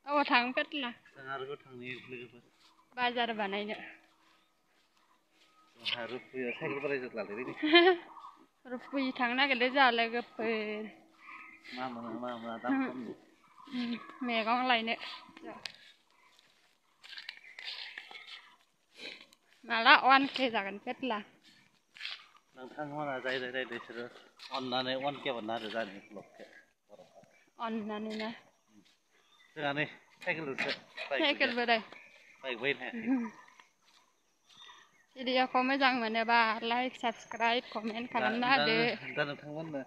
औ थांफेरला आरो थांनि लोगोफोर बाजार बानायनो रुपुया साइकेल बारायजों लालायबाय रुपुय थांनो नागिरदों जोंहा लोगोफोर मा दाम खमनि मैगं लायनो माला 1K जागोन फेत्ला नोंथांमोना जाय बिसोरो अननानै 1K हरना आरो जानि ब्लगखौ अननानै ना जोंहानै साइकेल बोराय बाइक बायनो भिडिअखौ मोजां मोनोबा लाइक साबसक्राइब कमेन्ट खालामना होदो दा नोंथांमोननो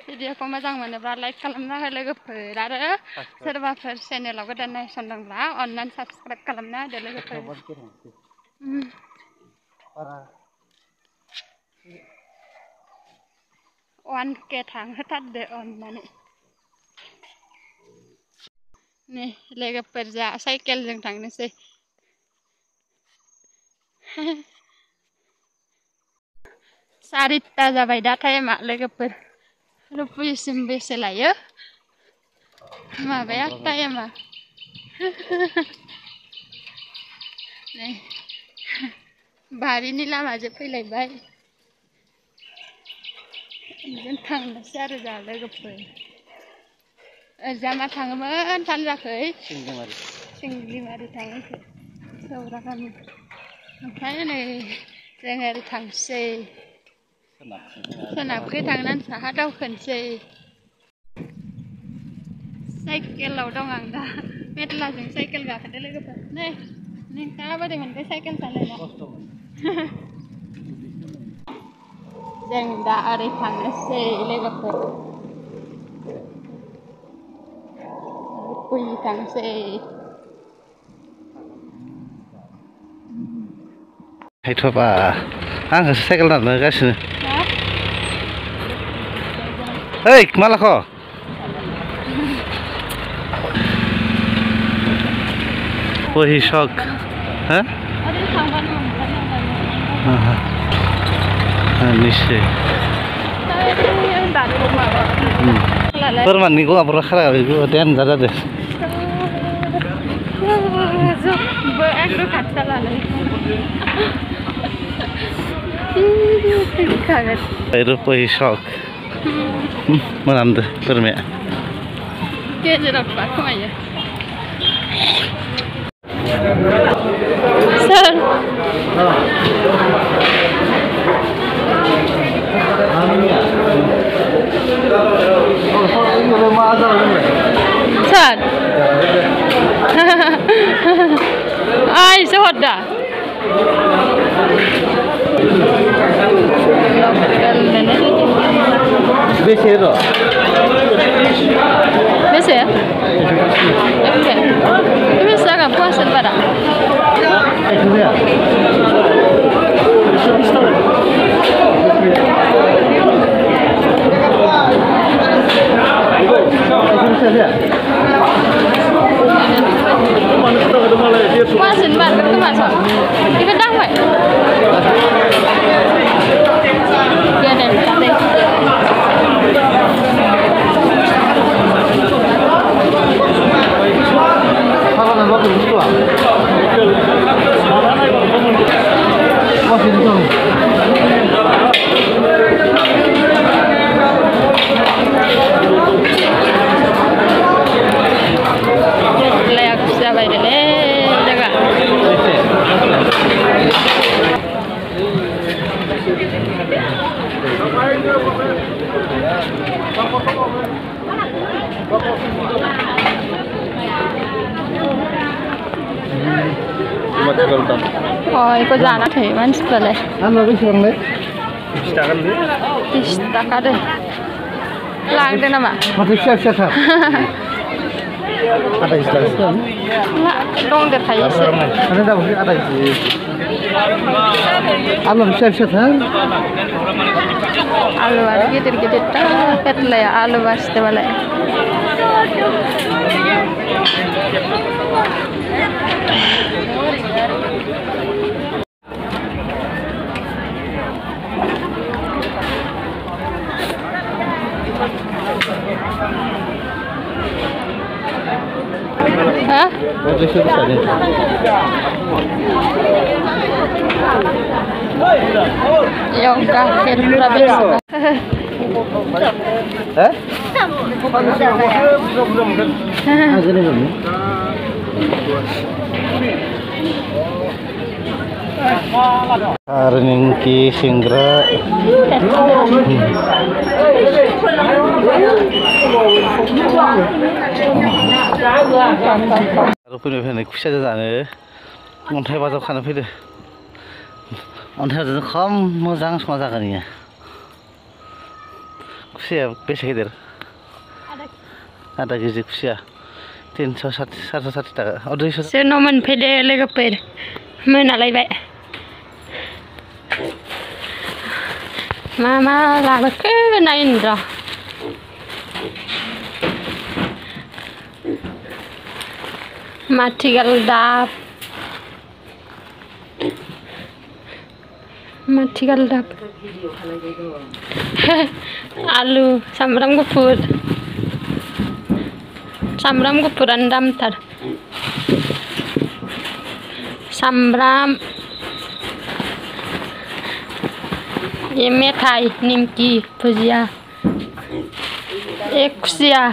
भिडिअखौ मोजां मोनोबा लाइक खालामना हो लोगोफोर आरो सोरबाफोर चेनेलाव गोदान नायसनदोंब्ला अननानै साबसक्राइब खालामना होदो लोगोफोर 1K थांहोथारदो अननानै नै लोगोफोर जा साइकेलजों थांनोसै सारिता जाबाय दा टाइमा लोगोफोर रुपुयसिम बेसे लायो माबाया टाइमा नै बारिनि लामाजों फैलायबाय बिदिनो थांनोसै आरो जोंहा लोगोफोर ओजा मा थाङोमोन सानजाखै सिंग्रिमारि थाङो सौरा गामि ओमफ्राय नै जों ओरै थांसै सोनाबखै थांनानै साहा दावखोनोसै साइकेलाव दं आं दा मेथलाजों साइकेल गाखोदो लोगोफोर नै नोंथाङा बोरै मोनखो साइकेल सालायना जों दा ओरै थांनोसै लोगोफोर रुपुय थांसै हायथ'बा आंखौसो साइकेल दाननो होगासिनो ओइ मालाख' वही शौक निश्चय बोरमानि गङाबो खारा देनजार जादों रुपुय शौक मोनामदो बोरमाया गेजेराव खोमायो सोर सोर आइसो हरदा बेसे र' बेसे बेसे जागोन फवासेल बारा फवासेल बारगोन खोमा बेखौ दांबाय इखौ जाना थायो मानसिफ्रालाय बेसेबांलाय 20 थाखा दे लांदो नामा माथो फिसा फिसाथार आधा केजि लांसिगोन दंदेरखायो एसे आधा केजि आलु फिसा फिसाथार आलु आरो गिदिर गिदिर फेत्लाया आलु बासिदो मालाय Yang akhir berapa? Arningki singra. फैनाय खुसिया जानो अन्थाइ बाजाराव खानो फैदो अन्थाइजों खम मोजां संना जागोन इयो खुसिया बेसे गिदिर आधा केजि खुसिया 360 टाका 200 सोरनाव मोनफैदो लोगोफोर मोनालायबाय मा लाबोखो नायनो र' माथिगालदाब आलु सामब्राम गुफुरानो दामथार सामब्राम ये मेथाइ निमकी भुजिया एक खुसिया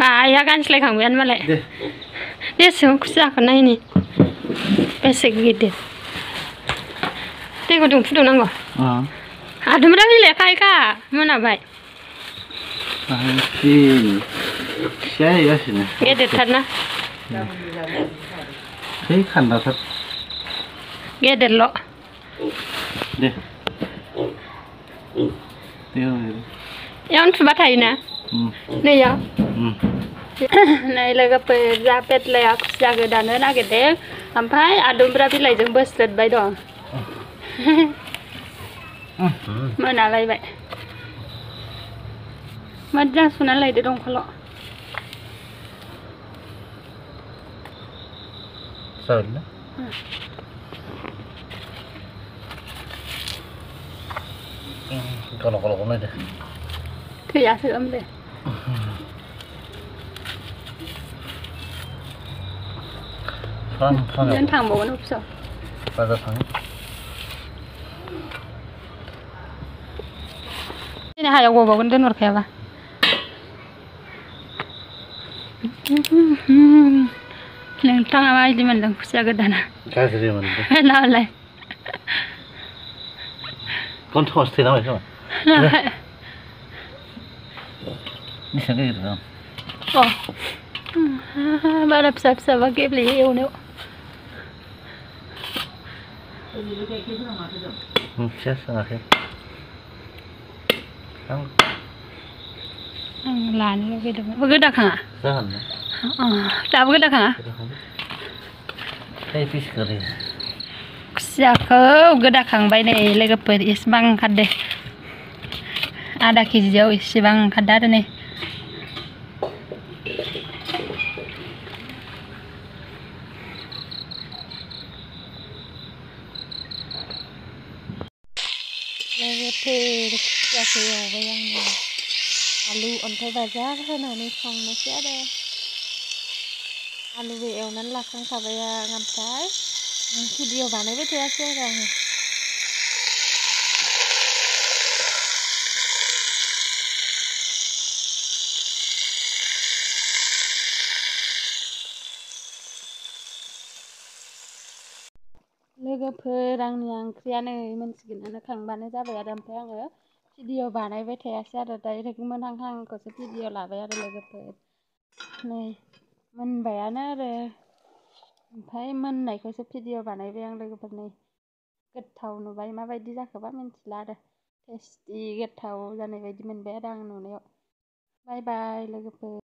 आइया गानस्लायखांबायानो मालाय बेसेबां खुसियाखौ नायनि बेसे गिदिर दै गुदुं फुदुंनांगौ आदुमब्रा बिलाइखायखा मोनाबाय गेदेरथारना गेदेरल' यावनो थुबा थायोना नैयाव नै लोगोफोर जा पेटलाया खुसिया गोदानो नागिरदों ओमफ्राय आदुमब्रा बिलाइजों बोस्रोदबाय दं मोनालायबाय मोजां सुनानै लायदो दंखलाव गल' नायदो थैयासो ओमफ्राय जों थांबावगोन अफिसाव बाजार थाङो दिनै हायाव गबावगोन दोनहरखायाबा नोंथाङा माबायदि मोनदों खुसिया गोदाना गाज्रि मोनदों नालाय गन्थंआवसो थैनांबाय खोमा बेसेबां गिदिर दं बारा फिसाबा गेब्लेयो एवनायाव मिथिया सोङाखै आं लानो लुगैदोंमोन गोदाखाङा दाबो गोदाखाङा खुसियाखौ गोदाखांबाय नै लोगोफोर इसेबां ओंखारदो आधा केजियाव इसेबां ओंखारदो आरो नै लोगोफोर खुसियाखौ एवबाय आङो आलु अन्थाइ बाजाब होनानै संनोसै आरो आलुबो एवनानै लाखांखाबाय आं ओमफ्राय भिडिअ बानायबाय थायासै आरो आङो लोगोफोर आंनि ओंख्रियानो मोनसिगोनानो खांबानो जाबाय आरो ओमफ्राय आङो भिडिअ बानायबाय थायासै आरो डाइरेक्ट मोनहांहांखौसो भिडिअ लाबाय आरो लोगोफोर नै मोनबायानो आरो ओमफ्राय मोननायखौसो भिडिअ बानायबाय आं लोगोफोर नै गोथाव नुबाय माबायदि जाखोबा मिन्थिला आरो टेस्टि गोथाव जानाय बायदि मोनबाय आरो आं नुनायाव बाय बाय लोगोफोर